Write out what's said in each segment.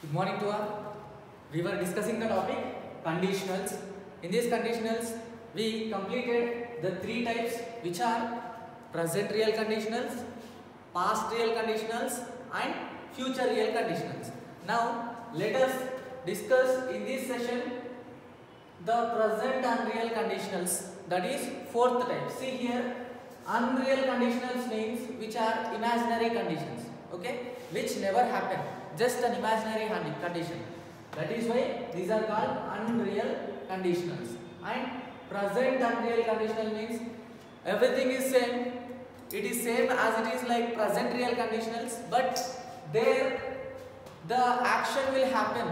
Good morning to all. We were discussing the topic conditionals. In these conditionals, we completed the three types, which are present real conditionals, past real conditionals, and future real conditionals. Now, let us discuss in this session the present unreal conditionals. That is fourth type. See here, unreal conditionals means which are imaginary conditions. Okay, which never happen. Just an imaginary condition. That is why these are called unreal conditionals. And present unreal conditional means everything is same. It is same as it is like present real conditionals, but there the action will happen.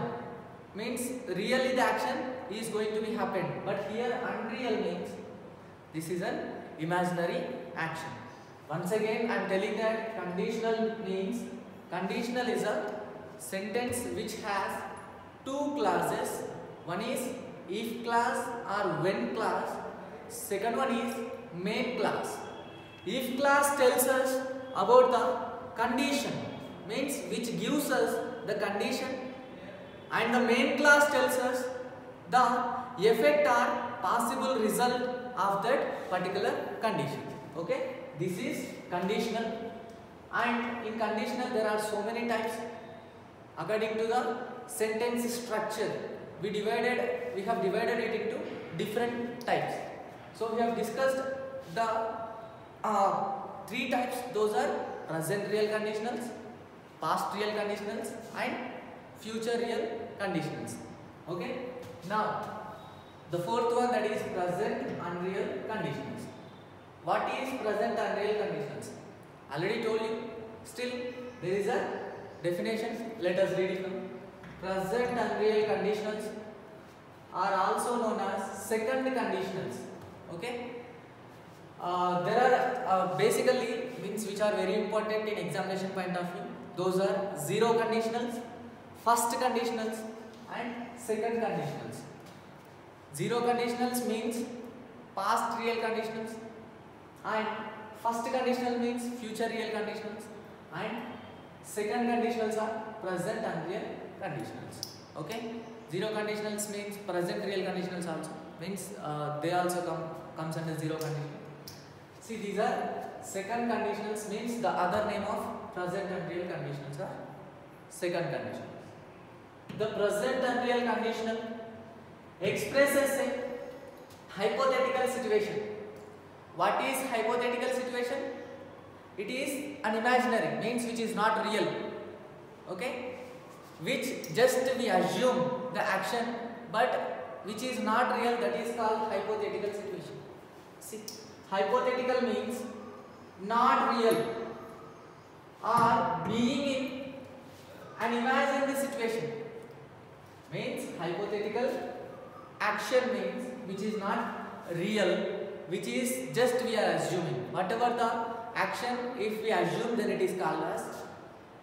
Means really the action is going to be happened. But here unreal means this is an imaginary action. Once again I am telling that conditional means conditional is a sentence which has two clauses. One is if clause or when clause. Second one is main clause. If clause tells us about the condition, means which gives us the condition, and the main clause tells us the effect or possible result of that particular condition. Okay, this is conditional. And in conditional there are so many types. According to the sentence structure, we have divided it into different types. So we have discussed the three types. Those are present real conditionals, past real conditionals, and future real conditionals. Okay. Now the fourth one, that is present unreal conditionals. What is present unreal conditionals? Already told you. Still there is a definition. Let us read it now. Present unreal conditionals are also known as second conditionals. Okay. There are basically means which are very important in examination point of view. Those are zero conditionals, first conditionals, and second conditionals. Zero conditionals means past real conditionals, and first conditional means future real conditionals, and second conditionals are present unreal conditionals. Okay, zero conditionals means present real conditionals also means they also comes under zero conditional. See, these are second conditionals means the other name of present unreal conditionals are second conditionals. The present unreal conditional expresses a hypothetical situation. What is hypothetical situation? It is an imaginary, means which is not real. Okay, which just we assume the action, but which is not real. That is called hypothetical situation. See, hypothetical means not real or being in an imaginary situation. Means hypothetical action means which is not real, which is just we are assuming. Whatever the action, if we assume, then it is called as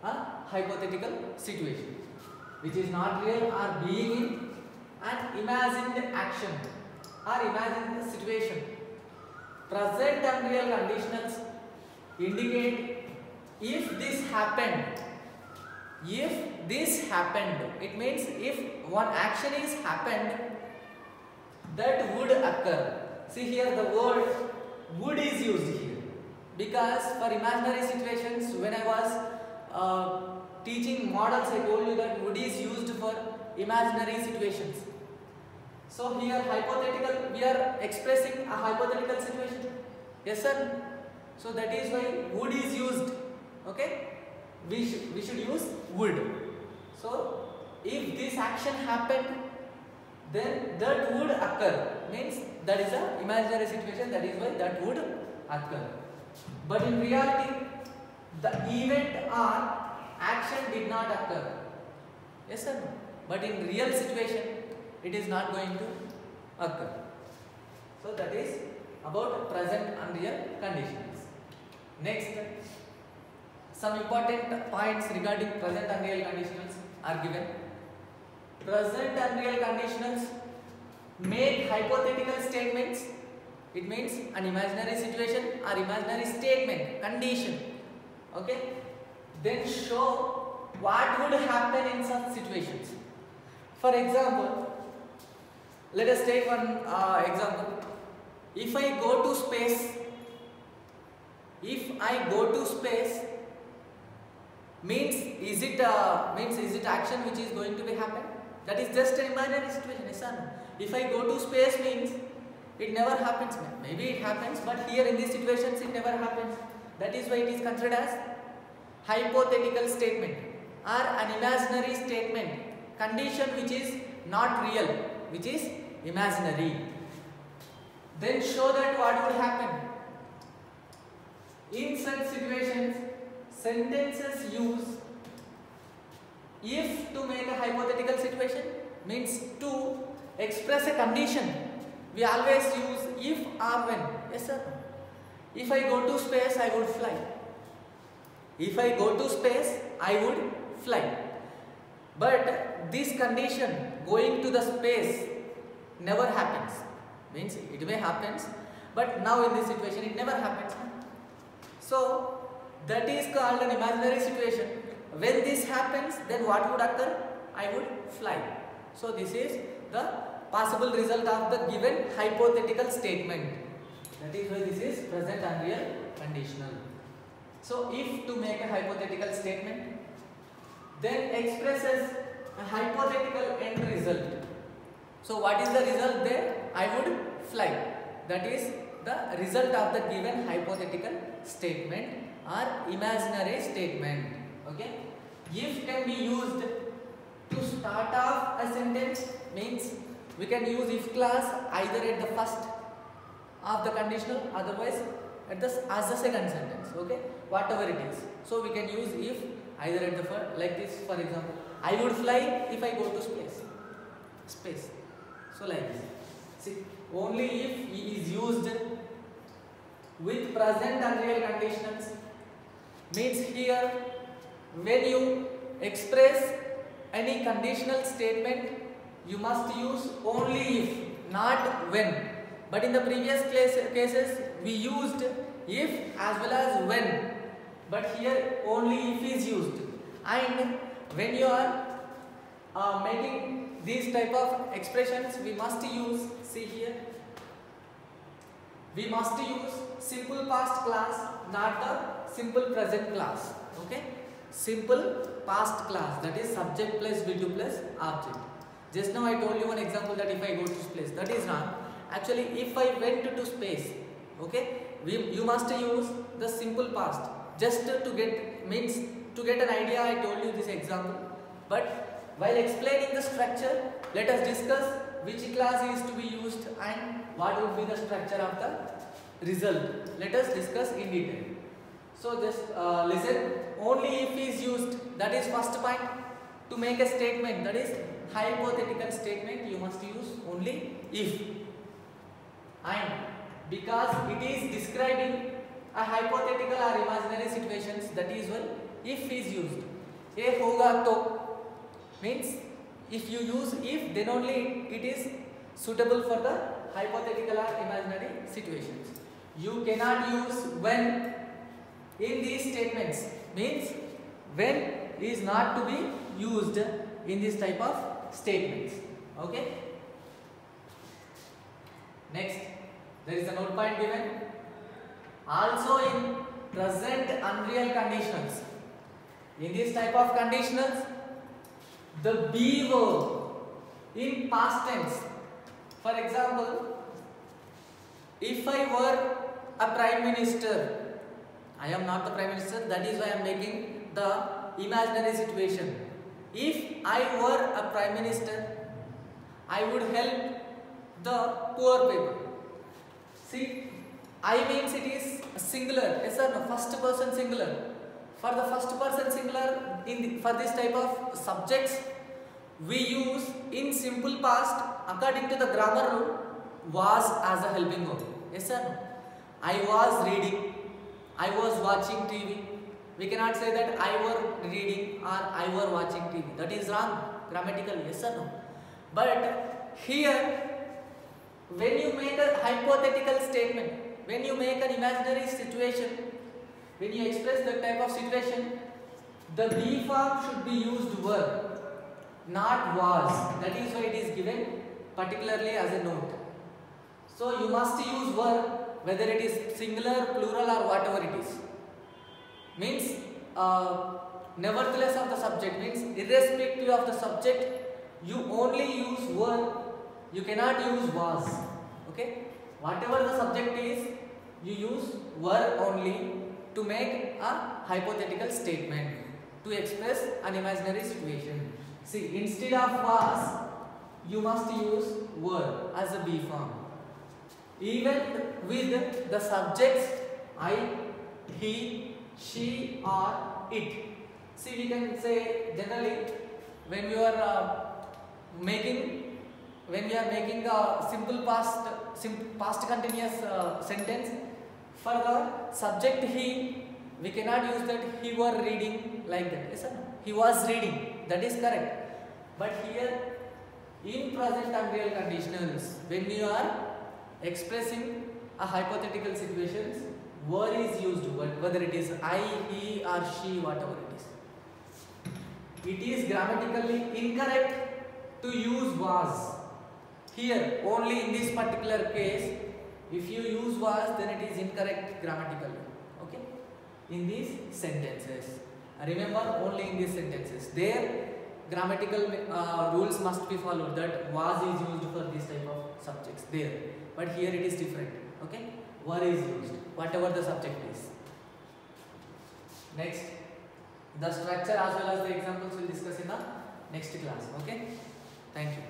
a hypothetical situation, which is not real or being in an imagined action or imagined situation. Present unreal conditionals indicate if this happened. If this happened, it means if one action is happened, that would occur. See here, the word would is used here because for imaginary situations, when I was teaching models, I told you that would is used for imaginary situations. So here hypothetical, we are expressing a hypothetical situation. Yes sir. So that is why would is used. Okay, we should use would. So if this action happened, then that would occur, means that is a imaginary situation. That is why that would occur. But in reality, the event or action did not occur. Yes sir. But in real situation, it is not going to occur. So that is about present unreal conditions. Next, some important points regarding present unreal conditionals are given. Present unreal conditionals make hypothetical statements. It means an imaginary situation or imaginary statement, condition. Okay, then show what would happen in such situations. For example, let us take one example. If I go to space, means is it action which is going to be happen? That is just an imaginary situation, yes or no? If I go to space means it never happens. Maybe it happens, but here in these situations it never happens. That is why it is considered as hypothetical statement or an imaginary statement. Condition which is not real, which is imaginary. Then show that what would happen. In such situations, sentences use if to make a hypothetical situation, means to express a condition. We always use if or when. Yes sir. If I go to space, I would fly. If I go to space, I would fly. But this condition, going to the space, never happens. Means it may happens, but now in this situation it never happens. So that is called an imaginary situation. When this happens, then what would occur? I would fly. So this is the possible result of the given hypothetical statement. That is why this is present and real conditional. So if to make a hypothetical statement, then expresses a hypothetical end result. So what is the result there? I would fly. That is the result of the given hypothetical statement or imaginary statement. Okay. If can be used to start off a sentence, means we can use if clause either at the first of the conditional, otherwise at the as the second sentence. Okay, whatever it is. So we can use if either at the first, like this. For example, I would fly if I go to space. So like this. See, only if is used with present and real conditionals, means here when you express any conditional statement, you must use only if, not when. But in the previous cases we used if as well as when, but here only if is used. And when you are making these type of expressions, we must use, see here, we must use simple past clause, not the simple present clause. Okay, simple past clause, that is subject plus V2 plus object. Just now I told you one example that if I go to space, that is wrong. Actually, if I went to space, okay, you must use the simple past just to get, means to get an idea. I told you this example, but while explaining the structure, let us discuss which clause is to be used and what would be the structure of the result. Let us discuss in detail. So just listen. Only if is used, that is first point. To make a statement, that is hypothetical statement, you must use only if. And because it is describing a hypothetical or imaginary situations, that is why if is used. A hoga to means if you use if, then only it is suitable for the hypothetical or imaginary situations. You cannot use when in these statements, means when is not to be used in this type of statements. Okay. Next, there is a note point given. Also in present unreal conditionals, in this type of conditionals, the be verb in past tense. For example, if I were a prime minister, I am not the prime minister, that is why I am making the imaginary situation. If I were a prime minister, I would help the poor people. See, I means it is singular, yes or no, first person singular. For the first person singular, for this type of subjects, we use in simple past according to the grammar rule was as a helping verb. Yes or no? I was reading, I was watching TV. We cannot say that I were reading or I were watching TV. That is wrong grammatically, yes or no? But here, when you make a hypothetical statement, when you make an imaginary situation, when you express that type of situation, the be form should be used were, not was. That is why it is given particularly as a note. So you must use were whether it is singular, plural or whatever it is. Means nevertheless of the subject, means irrespective of the subject, you only use were, you cannot use was. Okay? Whatever the subject is, you use were only to make a hypothetical statement, to express an imaginary situation. See, instead of was, you must use were as a be form. Even with the subjects I, he, she or it. See, we can say generally when we are making a simple past continuous sentence, for the subject he, we cannot use that he were reading like that. Yes, sir? He was reading. That is correct. But here in present and real conditionals, when you are expressing a hypothetical situations, were is used, whether it is I, he or she, whatever it is. It is grammatically incorrect to use was. Here, only in this particular case, if you use was, then it is incorrect grammatically. Okay? In these sentences. Remember, only in these sentences. There, grammatical rules must be followed, that was is used for this type of subjects. There. But here it is different. Okay? Were is used, whatever the subject is. Next, the structure as well as the examples we'll discuss in the next class. Okay? Thank you.